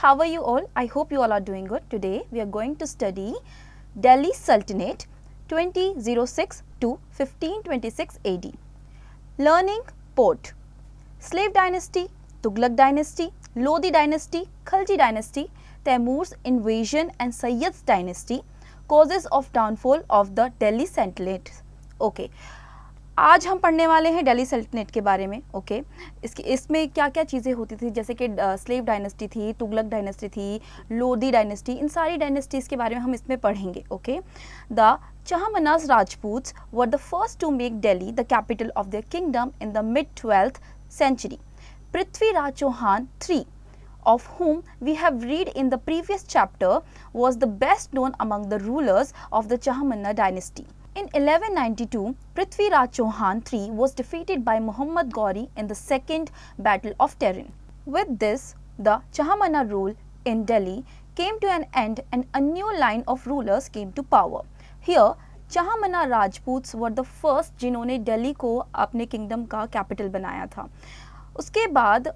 how are you all? I hope you all are doing good. Today we are going to study Delhi Sultanate 2006 to 1526 AD. Learning Port. Slave Dynasty, Tughlaq Dynasty, Lodi Dynasty, Khalji Dynasty, Taimur's invasion and Sayyid's dynasty, causes of downfall of the Delhi Sultanate. Okay. आज हम पढ़ने वाले हैं दिल्ली सल्तनत के बारे में. Okay इसमें क्या क्या चीज़ें होती थी, जैसे कि स्लेव डायनेस्टी थी, तुगलक डायनेस्टी थी, लोधी डायनेस्टी, इन सारी डायनेस्टीज़ के बारे में हम इसमें पढ़ेंगे. Okay the Chahamanas Rajputs were the first to make Delhi the capital of their kingdom in the mid-12th century. Prithvi Raj Chauhan III, of whom we have read in the previous chapter, was the best known among the rulers of the Chahamana dynasty. In 1192, Prithvi Raj Chauhan III was defeated by Muhammad Ghori in the Second Battle of Tehran. With this, the Chahamana rule in Delhi came to an end and a new line of rulers came to power. Here, Chahamana Rajputs were the first जिन्होंने दिल्ली को अपने kingdom का capital बनाया था. उसके बाद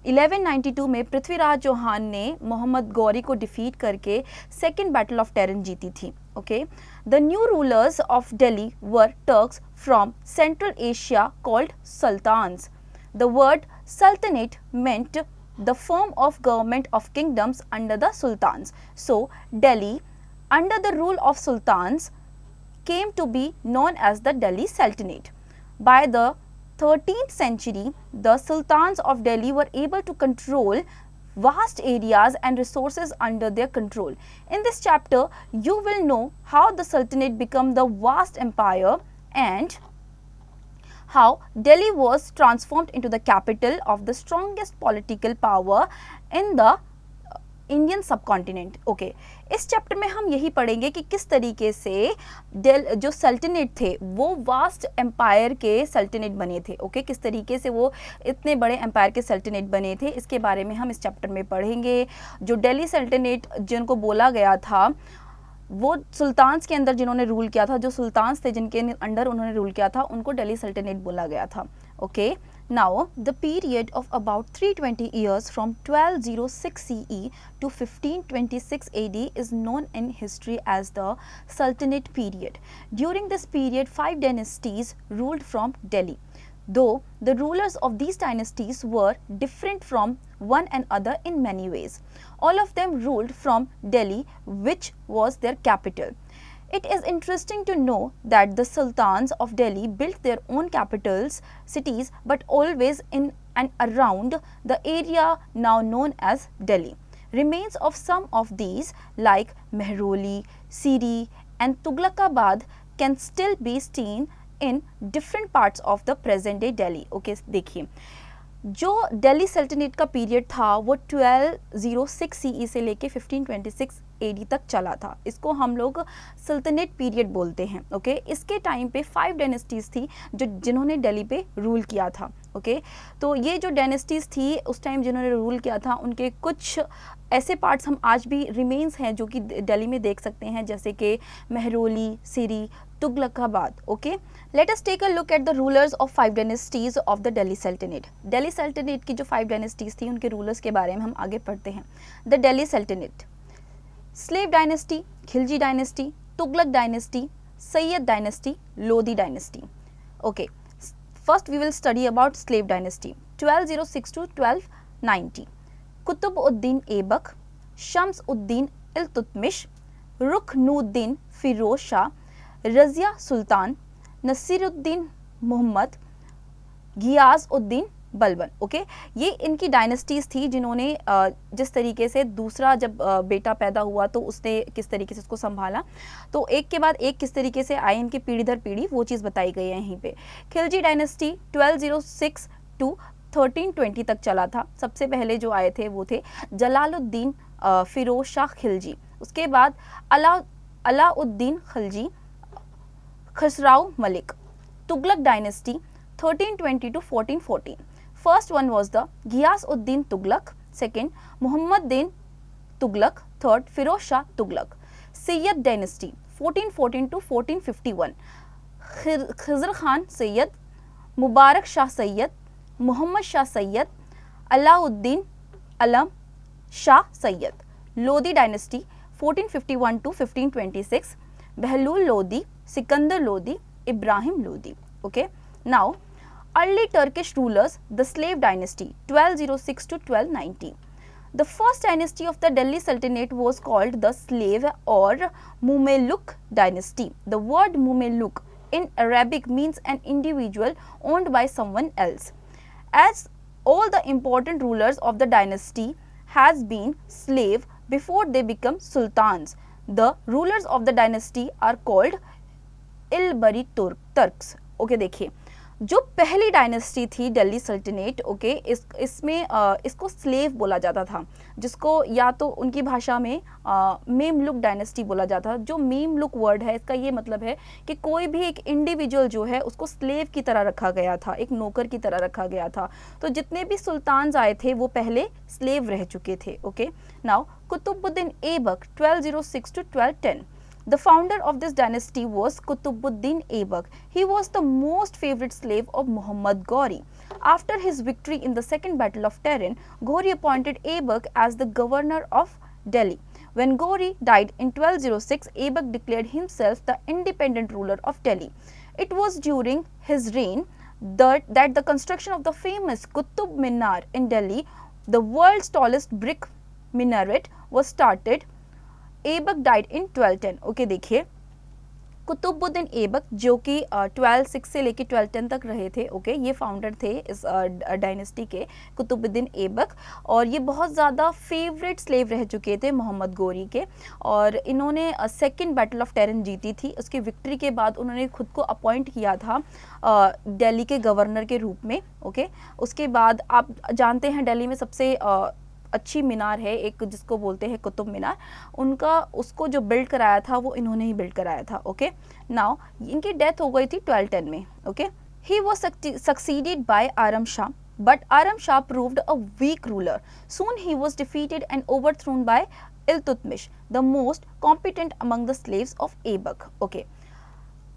1192 में पृथ्वीराज चौहान ने मोहम्मद गौरी को डिफीट करके सेकेंड बैटल ऑफ टेरन जीती थी. Okay the new rulers of Delhi were Turks from Central Asia called sultans. The word sultanate meant the form of government of kingdoms under the sultans. So Delhi under the rule of sultans came to be known as the Delhi Sultanate. By the 13th century, the sultans of Delhi were able to control vast areas and resources under their control. In this chapter, you will know how the Sultanate became the vast empire and how Delhi was transformed into the capital of the strongest political power in the Indian subcontinent. Okay इस chapter में हम यही पढ़ेंगे कि किस तरीके से जो सल्तनेट थे वो वास्ट एम्पायर के सल्तनेट बने थे. ओके किस तरीके से वो इतने बड़े एम्पायर के सल्तनेट बने थे, इसके बारे में हम इस चैप्टर में पढ़ेंगे. जो दिल्ली सल्तनेट जिनको बोला गया था वो सुल्तान्स के अंदर जिन्होंने रूल किया था, जो सुल्तान्स थे जिनके अंडर उन्होंने रूल किया था, उनको दिल्ली सल्तनेट बोला गया था. Okay now the period of about 320 years from 1206 CE to 1526 AD is known in history as the Sultanate period. During this period, 5 dynasties ruled from Delhi. Though the rulers of these dynasties were different from one another in many ways, all of them ruled from Delhi, which was their capital. It is interesting to know that the sultans of Delhi built their own capitals, cities, but always in and around the area now known as Delhi. Remains of some of these like Mehroli, Siri and Tughlaqabad can still be seen in different parts of the present day Delhi. Okay, देखिए जो दिल्ली सल्तनत का period था वो 1206 CE से लेके 1526 AD तक चला था. इसको हम लोग सल्तनत पीरियड बोलते हैं. ओके इसके टाइम पे 5 डायनेस्टीज़ थी जिन्होंने दिल्ली पे रूल किया था. ओके तो ये जो डायनेस्टीज़ थी उस टाइम जिन्होंने रूल किया था उनके कुछ ऐसे पार्ट्स हम आज भी रिमेन्स हैं जो कि दिल्ली में देख सकते हैं, जैसे कि Mehrauli, Siri, Tughlakabad. Okay let us take a look at the rulers of 5 dynasties of the Delhi Sultanat. Delhi सल्तनत की जो 5 डायनेस्टीज थी उनके रूलर्स के बारे में हम आगे पढ़ते हैं. The Delhi Sultanat, slave dynasty, Khilji dynasty, Tughlaq dynasty, Sayyid dynasty, Lodhi dynasty. Okay first we will study about slave dynasty 1206 to 1290. Qutub uddin Aibak, Shams uddin Iltutmish, Ruknuddin Firoz Shah, Razia Sultan, Nasiruddin Mohammad, Ghiyas uddin Balban. Okay ये इनकी डायनेस्टीज़ थी जिन्होंने जिस तरीके से दूसरा जब बेटा पैदा हुआ तो उसने किस तरीके से उसको संभाला, तो एक के बाद एक किस तरीके से आए इनकी पीढ़ी दर पीढ़ी, वो चीज़ बताई गई है यहीं पे. खिलजी डायनेस्टी 1206 to 1320 तक चला था. सबसे पहले जो आए थे वो थे जलालुद्दीन फिरोज शाह खिलजी. उसके बाद Alauddin Khilji, Khusrau Malik. Tughlaq dynasty 1320 to 1414. First one was the Ghiyas-ud-Din Tughlaq, second Muhammad-Din Tughlaq, third Firoz Shah Tughlaq. Sayyid dynasty 1414 to 1451. Khizr Khan Sayyid, Mubarak Shah Sayyid, Muhammad Shah Sayyid, Alauddin Alam, Shah Sayyid. Lodi dynasty 1451 to 1526. Behlul Lodi, Sikandar Lodi, Ibrahim Lodi. Okay. Now, early Turkish rulers, the slave dynasty 1206 to 1290. The first dynasty of the Delhi Sultanate was called the slave or Mumeluk dynasty. The word Mumeluk in Arabic means an individual owned by someone else. As all the important rulers of the dynasty has been slave before they become sultans, the rulers of the dynasty are called Ilbari Turks. Okay, देखिए जो पहली dynasty थी Delhi सल्तनेट, okay, इसमें इसको slave बोला जाता था, जिसको या तो उनकी भाषा में मेमलुक डायनेस्टी बोला जाता था. जो मेमलुक वर्ड है, इसका ये मतलब है कि कोई भी एक इंडिविजुअल जो है उसको स्लेव की तरह रखा गया था, एक नौकर की तरह रखा गया था. तो जितने भी सुल्तान आए थे वो पहले स्लेव रह चुके थे. Okay. Now Qutbuddin Aibak 1206 to 1210. The founder of this dynasty was Qutbuddin Aibak. He was the most favorite slave of Muhammad Ghori. After his victory in the Second Battle of Tehran, Ghori appointed Aibak as the governor of Delhi. When Ghori died in 1206, Aibak declared himself the independent ruler of Delhi. It was during his reign that the construction of the famous Qutub Minar in Delhi, the world's tallest brick minaret, was started. Aibak died in 1210. Okay, देखिए कुतुबुद्दीन ऐबक जो कि 1206 से लेकर 1210 तक रहे थे. Okay, ये founder थे इस डायनेस्टी के, कुतुबुद्दीन ऐबक, और ये बहुत ज़्यादा फेवरेट स्लेव रह चुके थे मोहम्मद गोरी के. और इन्होंने सेकंड बैटल ऑफ टेरन जीती थी. उसकी विक्ट्री के बाद उन्होंने खुद को अपॉइंट किया था दिल्ली के गवर्नर के रूप में. ओके, उसके बाद आप जानते हैं दिल्ली में सबसे अच्छी मीनार है एक, जिसको बोलते हैं कुतुब मीनार. उसको जो बिल्ड कराया था वो इन्होंने ही बिल्ड कराया था. ओके. नाउ इनकी डेथ हो गई थी 1210 में. Okay. He was succeeded by Aram Shah, but Aram Shah proved a weak ruler. Soon he was defeated and overthrown by Iltutmish, the most competent among the slaves of Aibak. Okay.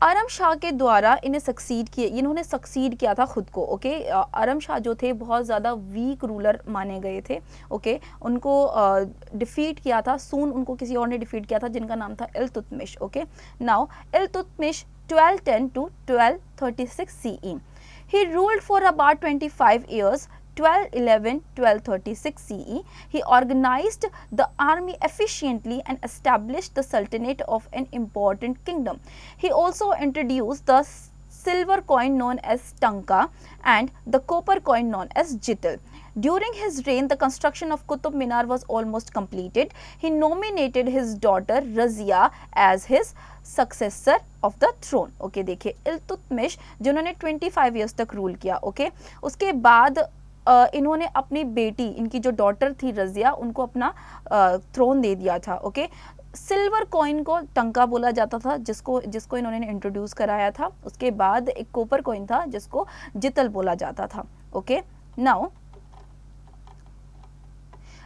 Aram Shah के द्वारा इन्होंने सक्सीड किया था खुद को. ओके. आरम शाह जो थे बहुत ज़्यादा वीक रूलर माने गए थे. ओके. उनको डिफीट किया था. सून उनको किसी और ने डिफीट किया था जिनका नाम था Iltutmish. Okay. Now Iltutmish 1210 to 1236 CE. He ruled for about 25 years. 1211-1236 CE. He organized the army efficiently and established the sultanate of an important kingdom. He also introduced the silver coin known as tanka and the copper coin known as jital. During his reign, the construction of Qutub Minar was almost completed. He nominated his daughter Razia as his successor of the throne. Okay, देखिए इल्तुतमिश जिन्होंने 25 years तक rule किया. Okay. उसके बाद इन्होंने अपनी बेटी, इनकी जो डॉटर थी रजिया, उनको अपना थ्रोन दे दिया था. ओके. सिल्वर कॉइन को टंका बोला जाता था, जिसको इन्होंने इंट्रोड्यूस कराया था. उसके बाद एक कॉपर कॉइन था जिसको जितल बोला जाता था. Okay. Now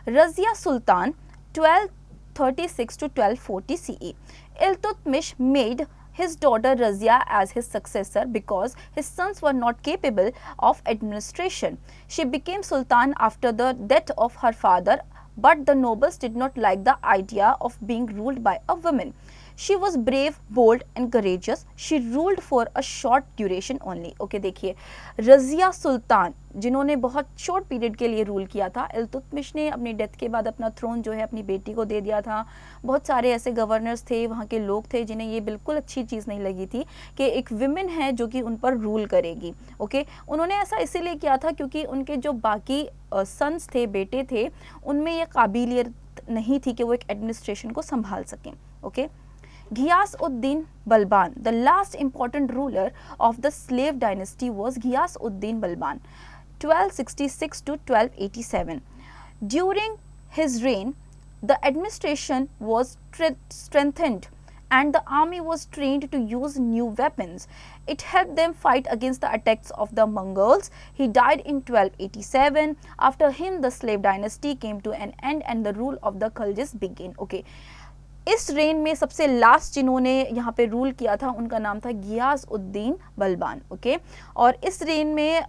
Razia Sultan 1236 to 1240 CE. Iltutmish made his daughter Razia as his successor because his sons were not capable of administration. She became sultan after the death of her father, but the nobles did not like the idea of being ruled by a woman. She was brave, bold and courageous. She ruled for a short duration only. Okay, देखिए रजिया सुल्तान जिन्होंने बहुत short period के लिए rule किया था. इल्तुतमिश ने अपनी death के बाद अपना थ्रोन जो है अपनी बेटी को दे दिया था. बहुत सारे ऐसे गवर्नर्स थे, वहाँ के लोग थे जिन्हें ये बिल्कुल अच्छी चीज़ नहीं लगी थी कि एक विमेन है जो कि उन पर रूल करेगी. ओके. उन्होंने ऐसा इसीलिए किया था क्योंकि उनके जो बाकी सन्स थे, बेटे थे, उनमें ये काबिलियत नहीं थी कि वो एक एडमिनिस्ट्रेशन को संभाल सकें. Okay. Ghiyas-ud-Din Balban, the last important ruler of the slave dynasty, was Ghiyas-ud-Din Balban, 1266 to 1287. During his reign, the administration was strengthened and the army was trained to use new weapons. It helped them fight against the attacks of the Mongols. He died in 1287. After him, the slave dynasty came to an end and the rule of the Khaljis began. Okay. इस rain में सबसे last जिन्होंने यहाँ पे rule किया था उनका नाम था गियास-उद-दीन बलबान, ओके। और इस रेन में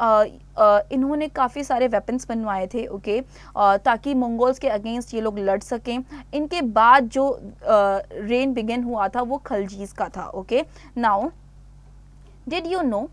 इन्होंने काफ़ी सारे वेपन्स बनवाए थे, ओके, ताकि मंगोल्स के अगेंस्ट ये लोग लड़ सकें। इनके बाद जो रेन बिगिन हुआ था वो खलजीज का था, okay. Now did you no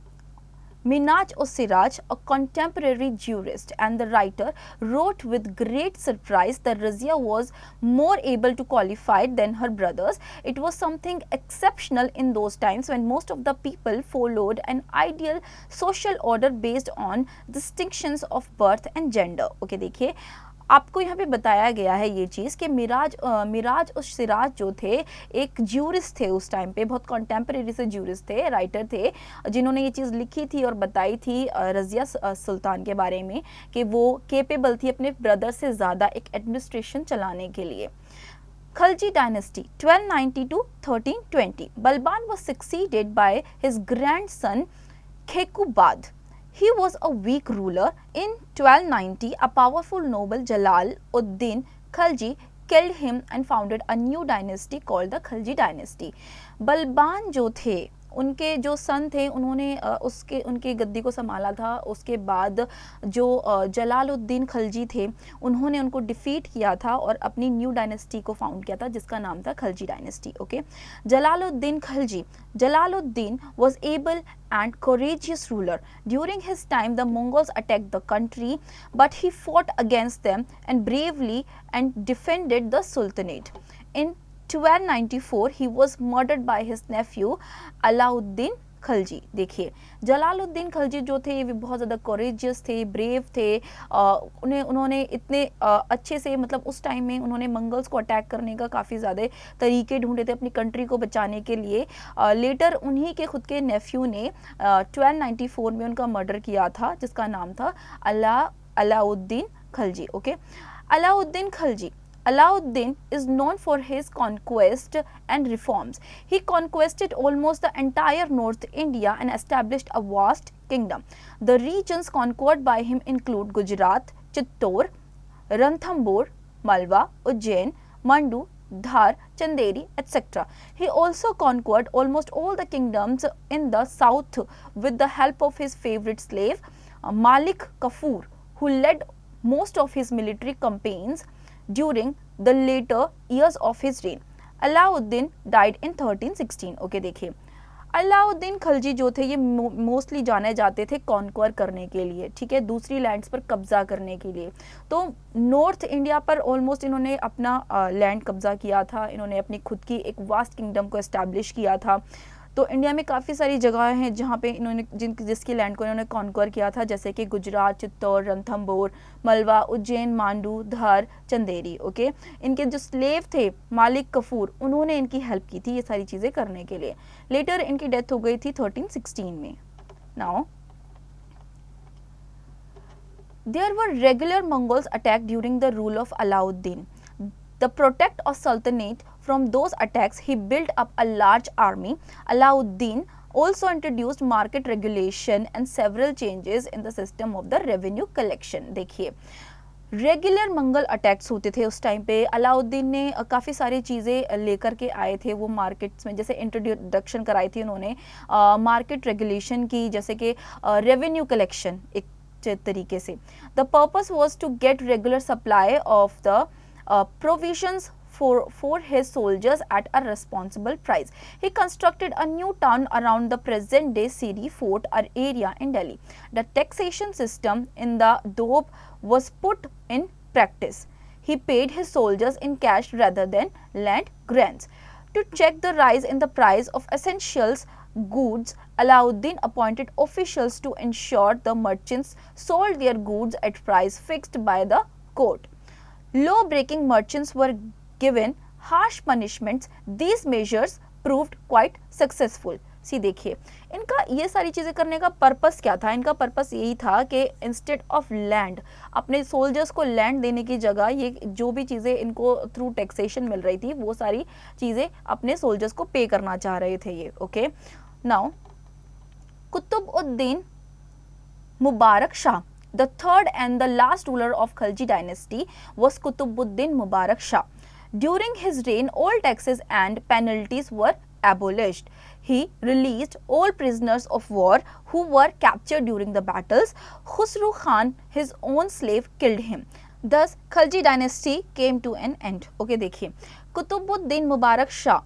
Minhaj Siraj, a contemporary jurist and the writer, wrote with great surprise that Razia was more able to qualify than her brothers. It was something exceptional in those times when most of the people followed an ideal social order based on distinctions of birth and gender. Okay, देखिए आपको यहाँ पे बताया गया है ये चीज़ कि मिराज और सिराज जो थे एक ज्यूरिस्ट थे उस टाइम पे, बहुत कॉन्टेम्परेरी से ज्यूरिस्ट थे, राइटर थे, जिन्होंने ये चीज़ लिखी थी और बताई थी रज़िया सुल्तान के बारे में कि वो केपेबल थी अपने ब्रदर से ज़्यादा एक एडमिनिस्ट्रेशन चलाने के लिए। Khalji dynasty 1290 to 1320. Balban was succeeded by his grandson Khekubad. He was a weak ruler. In 1290, a powerful noble Jalal-ud-Din Khalji killed him and founded a new dynasty called the Khalji dynasty. Balban जो थे उनके जो सन थे उन्होंने उनके गद्दी को संभाला था। उसके बाद जो जलालुद्दीन खलजी थे उन्होंने उनको डिफीट किया था और अपनी न्यू डायनेस्टी को फाउंड किया था जिसका नाम था Khalji dynasty, okay. Jalaluddin Khalji, Jalaluddin was able and courageous ruler. During his time, the Mongols attacked the country, but he fought against them and bravely and defended the Sultanate. In 1294 he was murdered by his nephew Alauddin Khalji. देखिए जलालुद्दीन खलजी जो थे ये भी बहुत ज़्यादा कोरेजियस थे, brave थे। उन्होंने इतने अच्छे से, मतलब उस टाइम में उन्होंने मंगल्स को अटैक करने का काफ़ी ज़्यादा तरीके ढूंढे थे अपनी कंट्री को बचाने के लिए। लेटर उन्हीं के खुद के नेफ्यू ने 1294 में उनका मर्डर किया था जिसका नाम था Alauddin Khalji, okay. Alauddin Khalji, Alauddin is known for his conquest and reforms. He conquered almost the entire North India and established a vast kingdom. The regions conquered by him include Gujarat, Chittor, Ranthambore, Malwa, Ujjain, Mandu, Dhar, Chanderi, etc. He also conquered almost all the kingdoms in the south with the help of his favorite slave Malik Kafur, who led most of his military campaigns during the later years of his reign. Alauddin died in 1316. Okay देखिए अलाउद्दीन खलजी जो थे ये mostly जाने जाते थे conquer करने के लिए, ठीक है, दूसरी लैंड्स पर कब्जा करने के लिए। तो नॉर्थ इंडिया पर ऑलमोस्ट इन्होंने अपना लैंड कब्जा किया था, इन्होंने अपनी खुद की एक वास्ट किंगडम को एस्टैब्लिश किया था। तो इंडिया में काफ़ी सारी जगह हैं जहाँ पे इन्होंने जिसकी लैंड को इन्होंने कॉन्क्वर किया था, जैसे कि गुजरात, चित्तौड़, रणथंभौर, मलवा, उज्जैन, मांडू, धार, चंदेरी, ओके। इनके जो स्लेव थे मालिक कफूर, उन्होंने इनकी हेल्प की थी ये सारी चीज़ें करने के लिए। लेटर इनकी डेथ हो गई थी 1316 में। Now there were regular Mongols attack during the rule of Alauddin. To protect a sultanate from those attacks, he built up a large army. Alauddin also introduced market regulation and several changes in the system of the revenue collection. देखिए regular मंगल attacks होते थे उस time पे। अलाउद्दीन ने काफ़ी सारी चीज़ें लेकर के आए थे वो मार्केट्स में, जैसे इंट्रोडक्शन कराई थी उन्होंने मार्केट रेगुलेशन की, जैसे कि रेवेन्यू कलेक्शन एक तरीके से। The purpose was to get regular supply of the provisions for his soldiers at a responsible price. He constructed a new town around the present day Siri Fort area in Delhi. The taxation system in the Doab was put in practice. He paid his soldiers in cash rather than land grants. To check the rise in the price of essentials goods, Alauddin appointed officials to ensure the merchants sold their goods at price fixed by the court. Law-breaking merchants were given harsh punishments. These measures proved quite successful. सी देखिए इनका ये सारी चीज़ें करने का purpose क्या था। इनका पर्पस यही था कि इंस्टेड ऑफ लैंड, अपने सोल्जर्स को लैंड देने की जगह ये जो भी चीज़ें इनको थ्रू टैक्सेशन मिल रही थी वो सारी चीज़ें अपने सोल्जर्स को पे करना चाह रहे थे ये, okay. Now Qutbuddin Mubarak Shah, the third and the last ruler of Khalji dynasty was Qutbuddin Mubarak Shah. During his reign, all taxes and penalties were abolished. He released all prisoners of war who were captured during the battles. Khusru Khan, his own slave, killed him. Thus, Khalji dynasty came to an end. Okay, देखिए Qutbuddin Mubarak Shah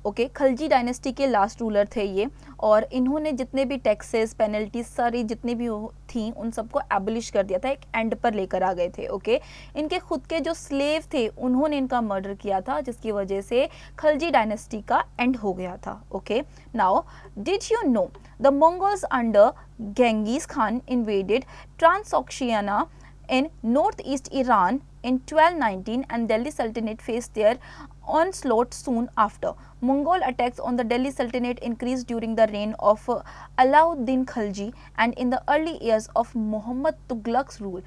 okay Khalji dynasty के last ruler थे ये, और इन्होंने जितने भी taxes penalties सारी जितनी भी थी उन सबको एबलिश कर दिया था, एक एंड पर लेकर आ गए थे। ओके इनके खुद के जो स्लेव थे उन्होंने इनका मर्डर किया था, जिसकी वजह से खलजी डायनेस्टी का एंड हो गया था। Okay now did you know the Mongols under Genghis Khan invaded Transoxiana in northeast Iran in 1219 and Delhi Sultanate faced their onslaught soon after. Mongol attacks on the Delhi Sultanate increased during the reign of Alauddin Khalji and in the early years of Muhammad Tughlaq's rule.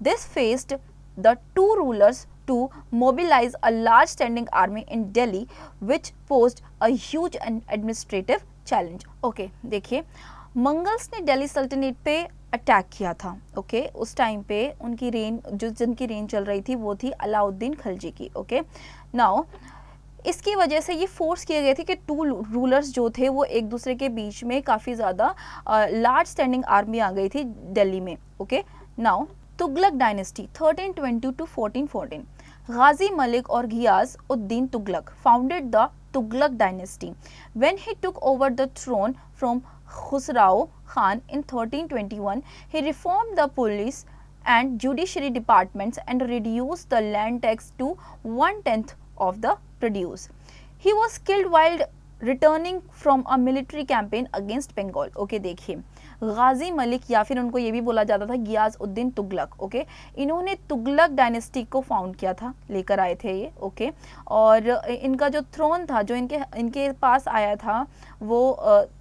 This faced the two rulers to mobilize a large standing army in Delhi, which posed a huge administrative challenge. Okay, देखिए मंगल्स ने दिल्ली सल्तनत पे attack किया था। Okay उस time पे उनकी rain जिनकी रेन चल रही थी वो थी अलाउद्दीन खलजी की। ओके नाउ इसकी वजह से ये फोर्स किए गए थे कि टू रूलर्स जो थे वो एक दूसरे के बीच में काफ़ी ज़्यादा लार्ज स्टैंडिंग आर्मी आ गई थी दिल्ली में। Okay now Tughlaq dynasty 1320 to 1414। Ghazi Malik और Ghiyas uddin Tughlaq founded the Tughlaq dynasty. When he took over the throne from Khusrau Khan in 1321, he reformed the police and judiciary departments and reduced the land tax to 1/10 of the produce. He was killed while returning from a military campaign against Bengal. Okay देखिए गाजी मलिक या फिर उनको ये भी बोला जाता था गियाज Uddin Tughlaq. Okay इन्होंने तुगलक डायनेस्टी को फाउंड किया था, लेकर आए थे ये। ओके और इनका जो थ्रोन था जो इनके पास आया था वो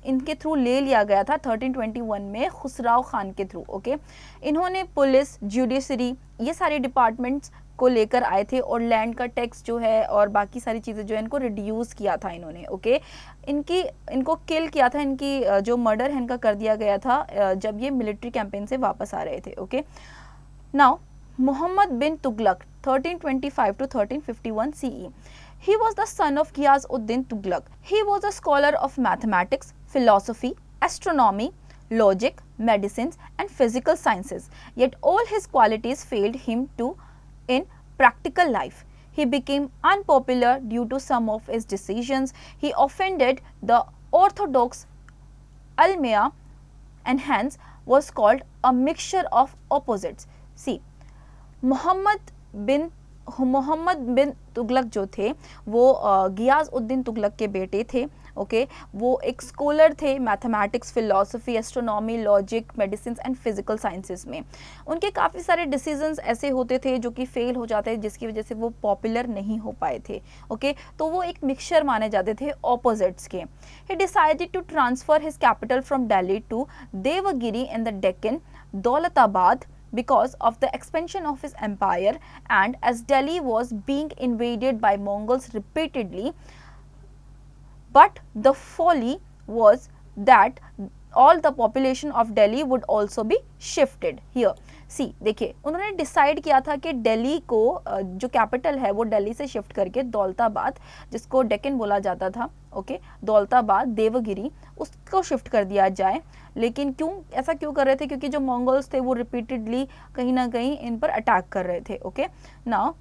इनके थ्रू ले लिया गया था 1321 में खुसराव खान के थ्रू। ओके इन्होंने पुलिस जुडिशरी ये सारे डिपार्टमेंट्स को लेकर आए थे और लैंड का टैक्स जो है और बाकी सारी चीज़ें जो है इनको रिड्यूस किया था इन्होंने। ओके इनको किल किया था, इनकी जो मर्डर है इनका कर दिया गया था जब ये मिलिट्री कैंपेन से वापस आ रहे थे। Okay now Mohammad bin Tughlaq 1325 to 1351 CE. He was the son of Ghiyas-ud-Din Tughlaq. He was a scholar of mathematics, philosophy, astronomy, logic, medicines and physical sciences. Yet all his qualities failed him in practical life. He became unpopular due to some of his decisions. He offended the orthodox Almaya and hence was called a mixture of opposites. See, Mohammad bin Tughlaq जो थे वो गियाज उद्दीन तुगलक के बेटे थे। Okay वो एक scholar थे mathematics, philosophy, astronomy, logic, medicine and physical sciences में। उनके काफ़ी सारे डिसीजंस ऐसे होते थे जो कि फेल हो जाते जिसकी वजह से वो पॉपुलर नहीं हो पाए थे। ओके तो वो एक मिक्सचर माने जाते थे ऑपोजिट्स के। He decided to transfer his capital from Delhi to Devagiri in the Deccan, Daulatabad, because of the expansion of his empire, and as Delhi was being invaded by Mongols repeatedly. But the folly was that all the population of Delhi would also be shifted here. See, देखिए उन्होंने decide किया था कि दिल्ली को जो capital है वो दिल्ली से शिफ्ट करके दौलताबाद, जिसको डेक्कन बोला जाता था, ओके दौलताबाद, देवगिरी, उसको शिफ्ट कर दिया जाए। लेकिन ऐसा क्यों कर रहे थे? क्योंकि जो मंगोल्स थे वो रिपीटेडली कहीं ना कहीं इन पर अटैक कर रहे थे। Okay now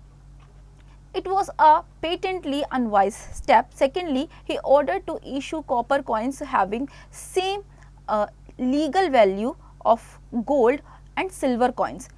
it was a patently unwise step. Secondly, he ordered to issue copper coins having same legal value of gold and silver coins.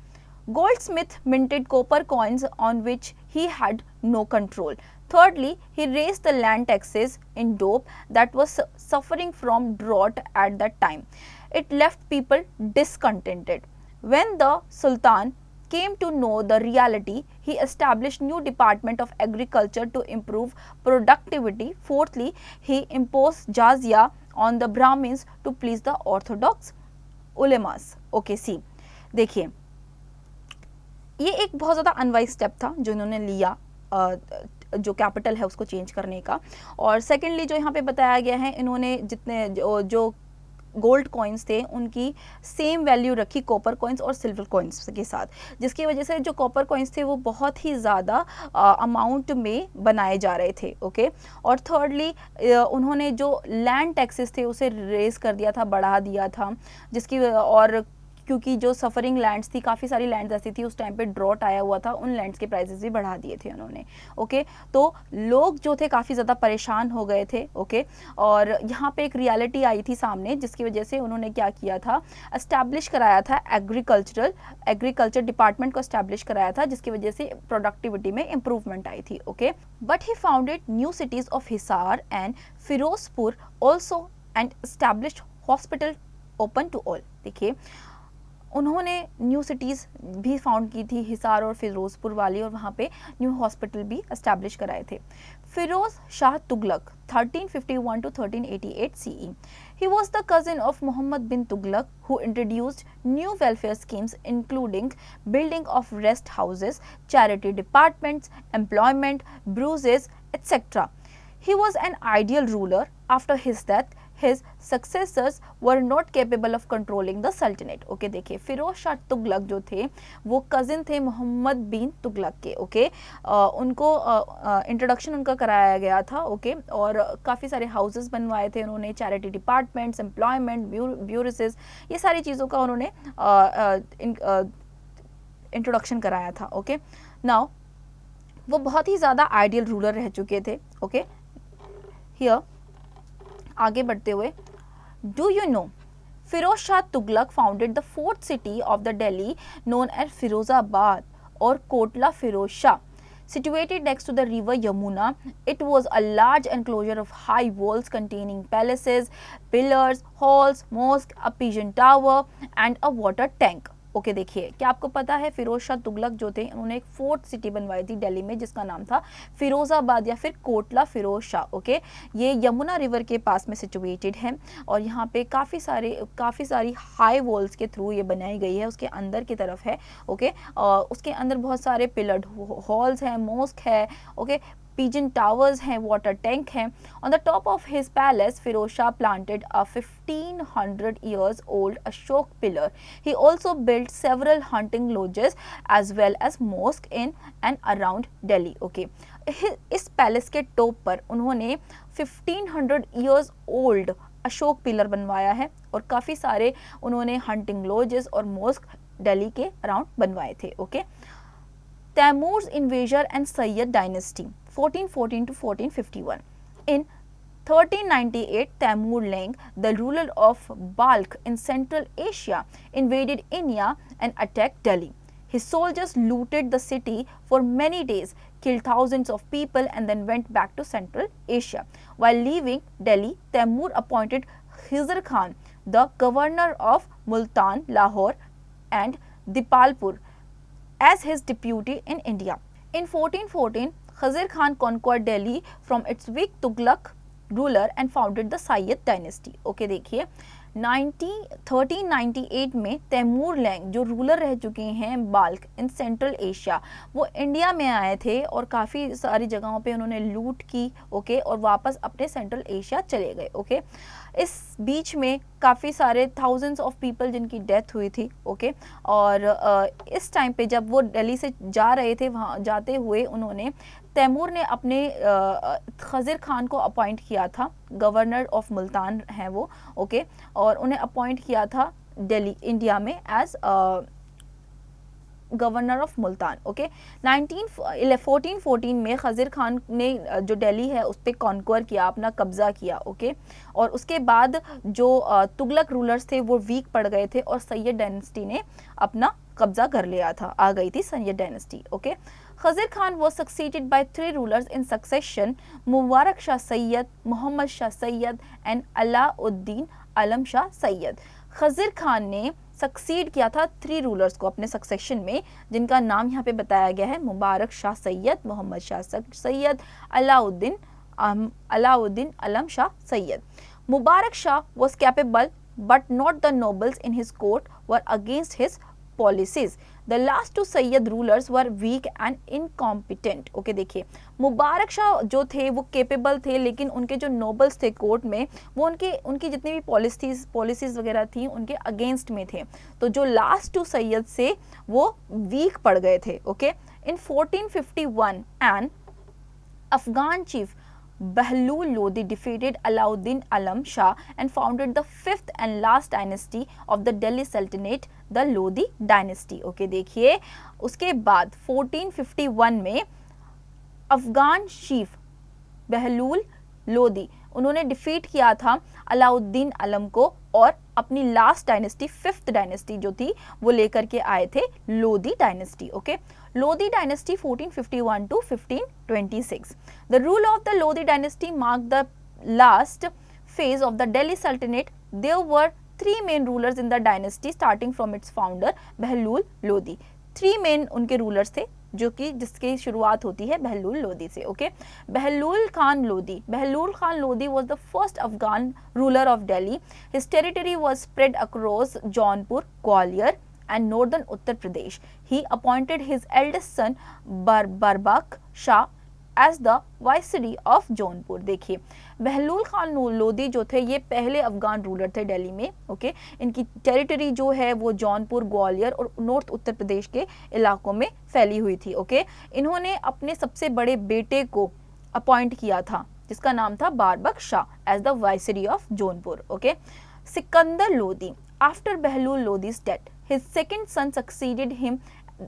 Goldsmith minted copper coins on which he had no control. Thirdly, he raised the land taxes in Doab that was suffering from drought at that time. It left people discontented. When the Sultan came to know the reality, he established new department of agriculture to improve productivity. Fourthly, he imposed jizya on the Brahmins to please the orthodox ulemas. Okay, see, देखिए ये एक बहुत ज़्यादा unwise step था जो इन्होंने लिया जो कैपिटल है उसको चेंज करने का। और सेकेंडली जो यहाँ पे बताया गया है, इन्होंने जितने जो गोल्ड कॉइन्स थे उनकी सेम वैल्यू रखी कॉपर कॉइन्स और सिल्वर कॉइन्स के साथ, जिसकी वजह से जो कॉपर कॉइन्स थे वो बहुत ही ज़्यादा अमाउंट में बनाए जा रहे थे। ओके, और थर्डली उन्होंने जो लैंड टैक्सेस थे उसे रेज कर दिया था, बढ़ा दिया था, जिसकी और क्योंकि जो सफरिंग लैंड्स थी, काफ़ी सारी लैंड्स ऐसी थी उस टाइम पे ड्रॉट आया हुआ था, उन लैंड्स के प्राइसेस भी बढ़ा दिए थे उन्होंने। ओके, तो लोग जो थे काफ़ी ज़्यादा परेशान हो गए थे। ओके, और यहाँ पे एक रियलिटी आई थी सामने, जिसकी वजह से उन्होंने क्या किया था, एस्टैब्लिश कराया था एग्रीकल्चर डिपार्टमेंट को एस्टैब्लिश कराया था, जिसकी वजह से प्रोडक्टिविटी में इंप्रूवमेंट आई थी। Okay, but he founded new cities of Hisar and Firozpur also and established hospital open to all. देखिए, उन्होंने न्यू सिटीज़ भी फाउंड की थी, हिसार और फिरोजपुर वाली, और वहाँ पे न्यू हॉस्पिटल भी एस्टैब्लिश कराए थे। Firoz Shah Tughlaq 1351 to 1388 CE. He was the cousin of Muhammad bin Tughlaq, who introduced new welfare schemes including building of rest houses, charity departments, employment, bruises, etc. He was an ideal ruler. After his death, his successors were not capable of controlling the sultanate. Okay, देखिए फिरोज शाह तुगलक जो थे वो cousin थे मोहम्मद बिन तुगलक के। Okay, उनको introduction उनका कराया गया था। ओके, और काफ़ी सारे हाउसेस बनवाए थे उन्होंने, चैरिटी डिपार्टमेंट्स, एम्प्लॉयमेंट, ब्यूरोसेस, ये सारी चीज़ों का उन्होंने इंट्रोडक्शन कराया था। ओके, नाउ वो बहुत ही ज़्यादा आइडियल रूलर रह चुके थे। ओके, हियर आगे बढ़ते हुए, do you know Firoz Shah Tughlaq founded the fourth city of the Delhi known as Firozabad और Kotla Firoz Shah, situated next to the river Yamuna. It was a large enclosure of high walls containing palaces, pillars, halls, mosque, a pigeon tower and a water tank. Okay, देखिए क्या आपको पता है फिरोज शाह तुगलक जो थे उन्होंने एक फोर्थ सिटी बनवाई थी दिल्ली में, जिसका नाम था फिरोजाबाद या फिर कोटला फिरोज शाह। ओके, ये यमुना रिवर के पास में सिचुएटेड है और यहाँ पे काफ़ी सारी हाई वॉल्स के थ्रू ये बनाई गई है, उसके अंदर की तरफ है। ओके, उसके अंदर बहुत सारे पिलर्ड हॉल्स हैं, मॉस्क है, ओके, pigeon towers हैं, water tank हैं. On the top of his palace, Firoz Shah planted a 1500 years old Ashok pillar. He also built several hunting lodges as well as mosque in and around Delhi. Okay. इस palace के top पर उन्होंने 1500 years old Ashok pillar बनवाया है और काफ़ी सारे उन्होंने हंटिंग लॉजेस और मॉस्क दिल्ली के अराउंड बनवाए थे। Okay, Taimur's invasion and Sayyid dynasty 1414 to 1451. In 1398, Taimur Leng, the ruler of Balkh in Central Asia, invaded India and attacked Delhi. His soldiers looted the city for many days, killed thousands of people and then went back to Central Asia. While leaving Delhi, Taimur appointed Khizr Khan, the governor of Multan, Lahore and Dipalpur, as his deputy in India. In 1414, Khizr Khan conquered Delhi from its weak Tughlaq ruler and founded the Sayyid dynasty. Okay, देखिए 1398 में Taimur Lang जो ruler रह चुके हैं bulk इन Central Asia, वो India में आए थे और काफ़ी सारी जगहों पे उन्होंने लूट की। ओके, और वापस अपने सेंट्रल एशिया चले गए। ओके, इस बीच में काफ़ी सारे थाउजेंड्स ऑफ पीपल जिनकी डेथ हुई थी। ओके, और इस टाइम पे जब वो दिल्ली से जा रहे थे, वहाँ जाते हुए उन्होंने तैमूर ने अपने खज़िर खान को अपॉइंट किया था, गवर्नर ऑफ मुल्तान हैं वो। ओके, और उन्हें अपॉइंट किया था दिल्ली इंडिया में as governor of Multan. Okay, 1414 में खज़िर खान ने जो दिल्ली है उस पर कॉन्क्वर किया, अपना कब्ज़ा किया। ओके, और उसके बाद जो तुगलक रूलर्स थे वो वीक पड़ गए थे और सैयद डायनेस्टी ने अपना कब्जा कर लिया था, आ गई थी Sayyid dynasty. Okay, Khizr Khan was succeeded by 3 rulers in succession: Mubarak Shah Sayyid, Mohammad Shah Sayyid and Alauddin Alam Shah Sayyid. Khizr Khan ने सक्सीड किया था 3 रूलर्स को अपने सक्सेशन में, जिनका नाम यहाँ पे बताया गया है मुबारक Shah Sayyid, Mohammad Shah Syed, Alauddin Alam Shah Syed. Mubarak Shah was capable but not the nobles in his court were against his policies. The last two Sayyid rulers were weak and incompetent. Okay देखिए, मुबारक शाह जो थे वो केपेबल थे, लेकिन उनके जो नोबल्स थे कोर्ट में वो उनकी जितनी भी पॉलिसीज वगैरह थी उनके अगेंस्ट में थे. तो जो लास्ट टू सैयद से वो वीक पड़ गए थे. Okay, in 1451 an Afghan chief Bahlul Lodi defeated Alauddin Alam Shah and founded the fifth and last dynasty of the Delhi Sultanate, the Lodi dynasty. Okay, देखिए उसके बाद 1451 में अफगान चीफ बहलूल लोदी उन्होंने डिफीट किया था अलाउद्दीन आलम को और अपनी लास्ट डायनेस्टी, फिफ्थ डायनेस्टी जो थी वो लेकर के आए थे, Lodi dynasty. Okay, Lodi dynasty 1451 to 1526. The rule of the Lodi dynasty marked the last phase of the Delhi Sultanate. There were three main rulers in the dynasty starting from its founder Bahlul Lodi. Three main उनके rulers थे जो कि जिसकी शुरुआत होती है बहलूल लोदी से. Okay, Bahlul Khan Lodi was the first Afghan ruler of Delhi. His territory was spread across Jaunpur, Gwalior and northern Uttar Pradesh. He appointed his eldest son Barbak Shah as the viceroy of Jaunpur. देखिए, बहलूल खान लोदी जो थे ये पहले अफगान रूलर थे दिल्ली में. Okay, इनकी territory जो है वो जौनपुर, ग्वालियर और नॉर्थ उत्तर प्रदेश के इलाकों में फैली हुई थी. ओके, इन्होंने अपने सबसे बड़े बेटे को अपॉइंट किया था जिसका नाम था Barbak Shah as the viceroy of Jaunpur. Okay, Sikandar Lodi. After Bahlul लोदी's death, his second son succeeded him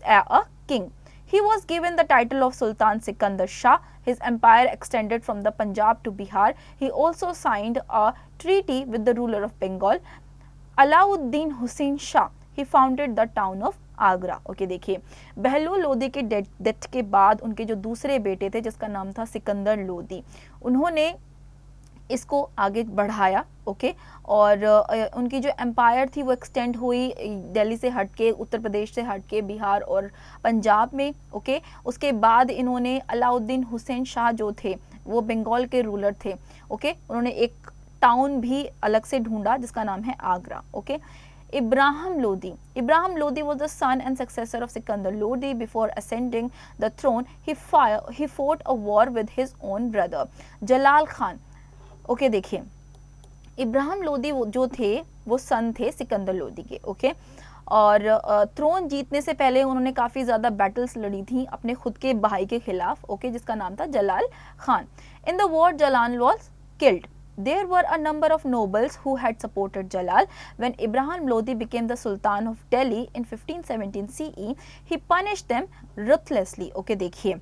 a king. He was given the title of Sultan Sikandar Shah. His empire extended from the Punjab to Bihar. He also signed a treaty with the ruler of Bengal, Alauddin Hussain Shah. He founded the town of Agra. Okay, देखिए बहलूल लोदी के death के बाद उनके जो दूसरे बेटे थे जिसका नाम था सिकंदर लोदी, उन्होंने इसको आगे बढ़ाया. ओके, और उनकी जो एम्पायर थी वो एक्सटेंड हुई दिल्ली से हटके, उत्तर प्रदेश से हटके बिहार और पंजाब में. ओके, उसके बाद इन्होंने अलाउद्दीन हुसैन शाह जो थे वो बंगाल के रूलर थे. ओके, उन्होंने एक टाउन भी अलग से ढूंढा जिसका नाम है Agra. Okay, Ibrahim Lodi was the son and successor of Sikandar Lodi. Before ascending the throne, he fought a war with his own brother Jalal Khan. Okay, देखिए इब्राहिम लोदी जो थे वो सन थे सिकंदर लोदी के. ओके, और थ्रोन जीतने से पहले उन्होंने काफ़ी ज़्यादा बैटल्स लड़ी थी अपने खुद के भाई के खिलाफ. ओके, जिसका नाम था Jalal Khan. In the war Jalal was killed. There were a number of nobles who had supported Jalal. When Ibrahim Lodi became the Sultan of Delhi in 1517 CE, he punished them ruthlessly. Okay, देखिए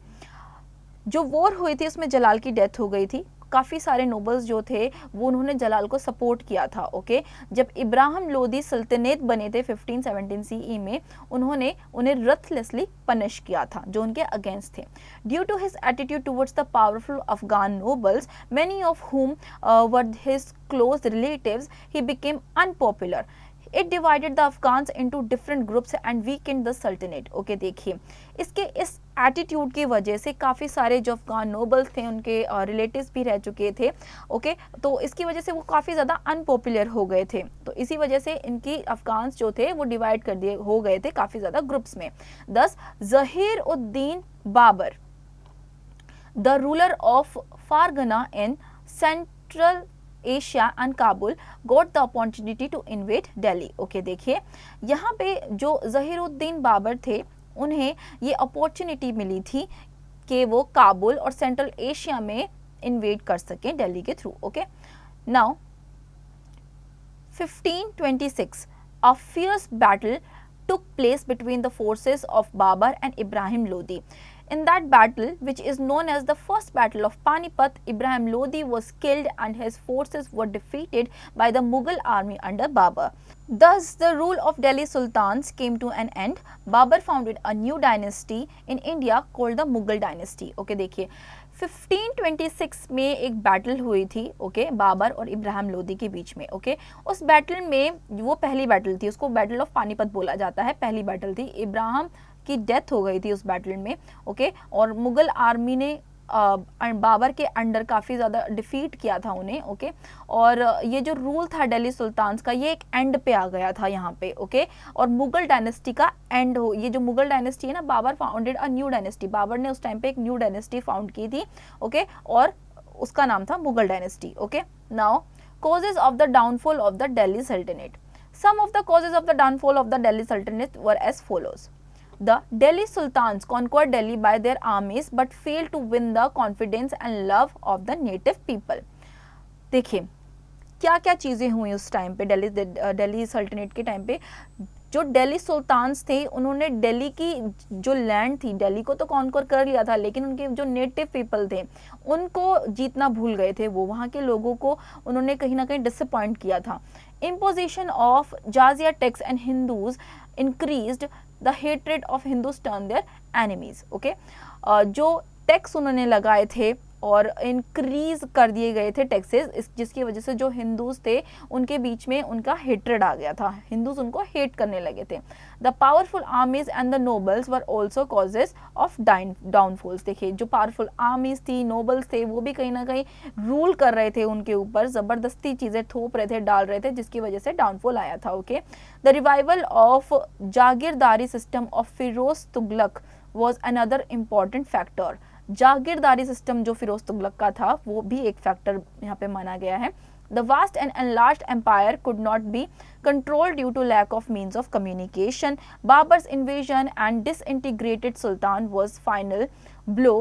जो war हुई थी उसमें जलाल की death हो गई थी. काफ़ी सारे नोबल्स जो थे वो उन्होंने जलाल को सपोर्ट किया था. ओके, जब इब्राहिम लोदी सल्तनत बने थे 1517 CE में, उन्होंने उन्हें रथलेसली पनिश किया था जो उनके अगेंस्ट थे. Due to his attitude towards the powerful Afghan nobles, many of whom were his close relatives, he became unpopular. It divided the Afghans into different groups and weakened the Sultanate. Okay, देखिए इसके इस attitude की वजह से काफ़ी सारे जो Afghan nobles थे उनके रिलेटिव्स भी रह चुके थे. ओके, तो इसकी वजह से वो काफ़ी ज़्यादा अनपॉपुलर हो गए थे. तो इसी वजह से इनकी अफगान्स जो थे वो डिवाइड कर दिए हो गए थे काफ़ी ज़्यादा ग्रुप्स में. Thus Zahir uddin Babur, the ruler of Fergana in Central Asia and Kabul, got the opportunity to invade Delhi. Okay, देखिए यहाँ पे जो जहीरुद्दीन बाबर थे उन्हें ये अपॉर्चुनिटी मिली थी कि वो काबुल और सेंट्रल एशिया में इन्वेड कर सकें दिल्ली के through. Okay, now 1526 a fierce battle took place between the forces of Babar and Ibrahim Lodi. In that battle, which is known as the First Battle of Panipat, Ibrahim Lodi was killed and his forces were defeated by the Mughal army under Babar. Thus, the rule of Delhi Sultans came to an end. Babar founded a new dynasty in India called the Mughal dynasty. Okay, देखिए 1526 में एक battle हुई थी. Okay, Babar और इब्राहिम लोदी के बीच में. Okay, उस battle में वो पहली बैटल थी, उसको बैटल ऑफ पानीपत बोला जाता है. पहली बैटल थी, इब्राहिम की डेथ हो गई थी उस बैटल में. ओके, और मुगल आर्मी ने बाबर के अंडर काफ़ी ज़्यादा डिफीट किया था उन्हें, ओके। और ये जो रूल था दिल्ली सुल्तान्स का, ये एक एंड पे आ गया था यहाँ पे, ओके। और मुगल डायनेस्टी का एंड हो, ये जो मुगल डायनेस्टी है ना, Babur founded a new dynasty, Babur ने उस टाइम पे एक न्यू डायनेस्टी फाउंड की थी, ओके। और उसका नाम था Mughal dynasty, okay. Now causes of the downfall of the Delhi Sultanate. Some of the causes of the downfall of the Delhi Sultanate were as follows. The Delhi Sultans conquered Delhi by their armies but failed to win the confidence and love of the native people. देखिए क्या क्या चीज़ें हुई उस time पे, दिल्ली सल्तनत के time पे। जो दिल्ली सुल्तान्स थे उन्होंने दिल्ली की जो लैंड थी, दिल्ली को तो कॉन्कर कर लिया था, लेकिन उनके जो नेटिव पीपल थे उनको जीतना भूल गए थे। वो वहाँ के लोगों को उन्होंने कहीं ना कहीं डिसअपॉइंट किया था। Imposition of jizya tax and Hindus increased the hatred of Hindus turn their enemies, okay. जो टैक्स उन्होंने लगाए थे और इंक्रीज कर दिए गए थे टैक्सेस, जिसकी वजह से जो हिंदूज थे उनके बीच में उनका हेट्रेड आ गया था, हिंदूज उनको हेट करने लगे थे। The powerful आर्मीज and the nobles were also causes of downfalls. देखिए जो पावरफुल आर्मीज थी, नोबल्स थे, वो भी कहीं ना कहीं रूल कर रहे थे उनके ऊपर, ज़बरदस्ती चीज़ें थोप रहे थे, डाल रहे थे, जिसकी वजह से डाउनफॉल आया था, okay. The revival of jagirdari system of Firoz Tughlaq was another important factor. Jagirdari system जो फिरोज तुगलक का था वो भी एक फैक्टर यहाँ पे माना गया है। The vast and enlarged empire could not be controlled due to lack of means of communication. Babar's invasion and disintegrated sultan was final blow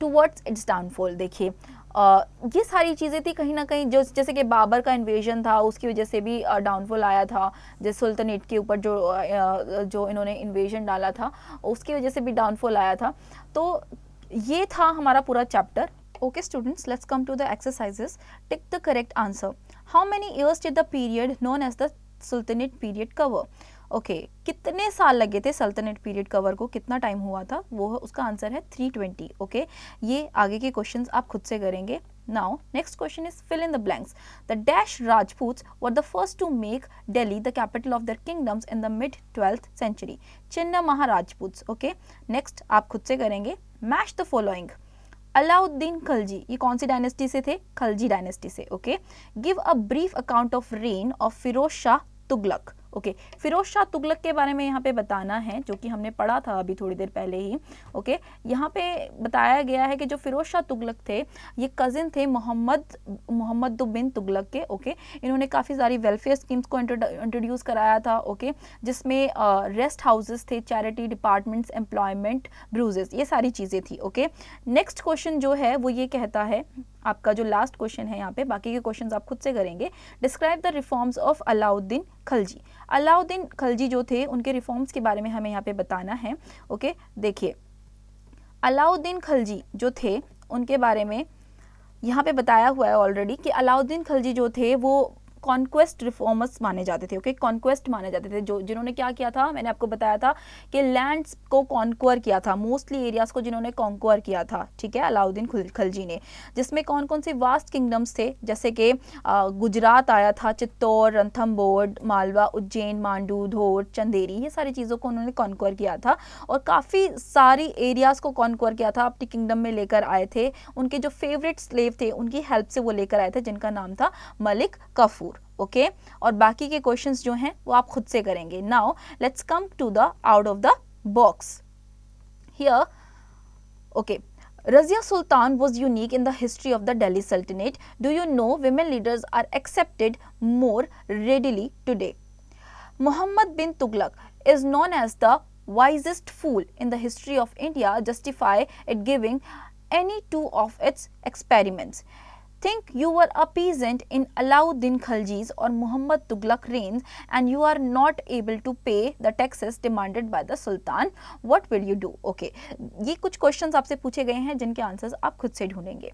towards its downfall. देखिए ये सारी चीज़ें थी कहीं ना कहीं, जो जैसे कि बाबर का इन्वेजन था उसकी वजह से भी डाउनफॉल आया था, जिस सुल्तानेट के ऊपर जो इन्होंने इन्वेजन डाला था उसकी वजह से भी डाउनफॉल आया था। तो ये था हमारा पूरा chapter. Okay students, let's come to the exercises. Tick the correct answer. How many years did the period known as the Sultanate period cover? Okay कितने साल लगे थे सल्तनत पीरियड कवर को, कितना टाइम हुआ था, वो उसका आंसर है 320, ओके। ये आगे के क्वेश्चंस आप खुद से करेंगे। Now next question is fill in the blanks. The dash Rajputs were the first to make Delhi the capital of their kingdoms in the mid 12th century. चिन्ना महाराजपूत्स, ओके। नेक्स्ट आप खुद से करेंगे। Match the following. Alauddin Khalji, ये कौन सी डायनेस्टी से थे? खलजी डायनेस्टी से, okay. Give a brief account of reign of Firoz Shah Tughlaq, okay. Firoz Shah Tughlaq के बारे में यहाँ पे बताना है, जो कि हमने पढ़ा था अभी थोड़ी देर पहले ही, ओके। यहाँ पे बताया गया है कि जो फिरोज शाह तुगलक थे ये कजिन थे मोहम्मद बिन तुगलक के, ओके। इन्होंने काफ़ी सारी वेलफेयर स्कीम्स को इंट्रोड्यूस कराया था, ओके, जिसमें रेस्ट हाउसेस थे, चैरिटी डिपार्टमेंट्स, एम्प्लॉयमेंट ब्रूजेस, ये सारी चीज़ें थी, ओके। नेक्स्ट क्वेश्चन जो है वो ये कहता है, आपका जो लास्ट क्वेश्चन है यहाँ पे, बाकी के क्वेश्चंस आप खुद से करेंगे। Describe the reforms of Alauddin Khalji. Alauddin Khalji जो थे उनके रिफॉर्म्स के बारे में हमें यहाँ पे बताना है, ओके। देखिए अलाउद्दीन खलजी जो थे उनके बारे में यहाँ पे बताया हुआ है ऑलरेडी कि अलाउद्दीन खलजी जो थे वो कॉन्क्वेस्ट रिफॉर्मर्स माने जाते थे, ओके। कॉन्क्वेस्ट माने जाते थे, जो जिन्होंने क्या किया था, मैंने आपको बताया था कि लैंड्स को कॉन्क्वर किया था, मोस्टली एरियाज़ को जिन्होंने कॉन्क्वर किया था, ठीक है, अलाउद्दीन खलजी ने। जिसमें कौन कौन से वास्ट किंगडम्स थे, जैसे कि गुजरात आया था, चित्तौड़, रणथंबोर, मालवा, उज्जैन, मांडू, धौर, चंदेरी, ये सारी चीज़ों को उन्होंने कॉन्क्वर किया था और काफ़ी सारी एरियाज़ को कॉन्क्वर किया था, अपनी किंगडम में लेकर आए थे। उनके जो फेवरेट स्लेव थे उनकी हेल्प से वो लेकर आए थे, जिनका नाम था मलिक काफूर, ओके। और बाकी के क्वेश्चंस जो हैं वो आप खुद से करेंगे। Now let's come to the out of the box here, okay. Razia Sultan was unique in the history of the Delhi Sultanate. Do you know women leaders are accepted more readily today? Muhammad bin Tughlaq is known as the wisest fool in the history of India, justify it giving any two of its experiments. Think you were a peasant in Alauddin Khalji's or Muhammad Tughlaq reigns and you are not able to pay the taxes demanded by the Sultan. What will you do? Okay, ये कुछ questions आपसे पूछे गए हैं जिनके answers आप खुद से ढूंढेंगे।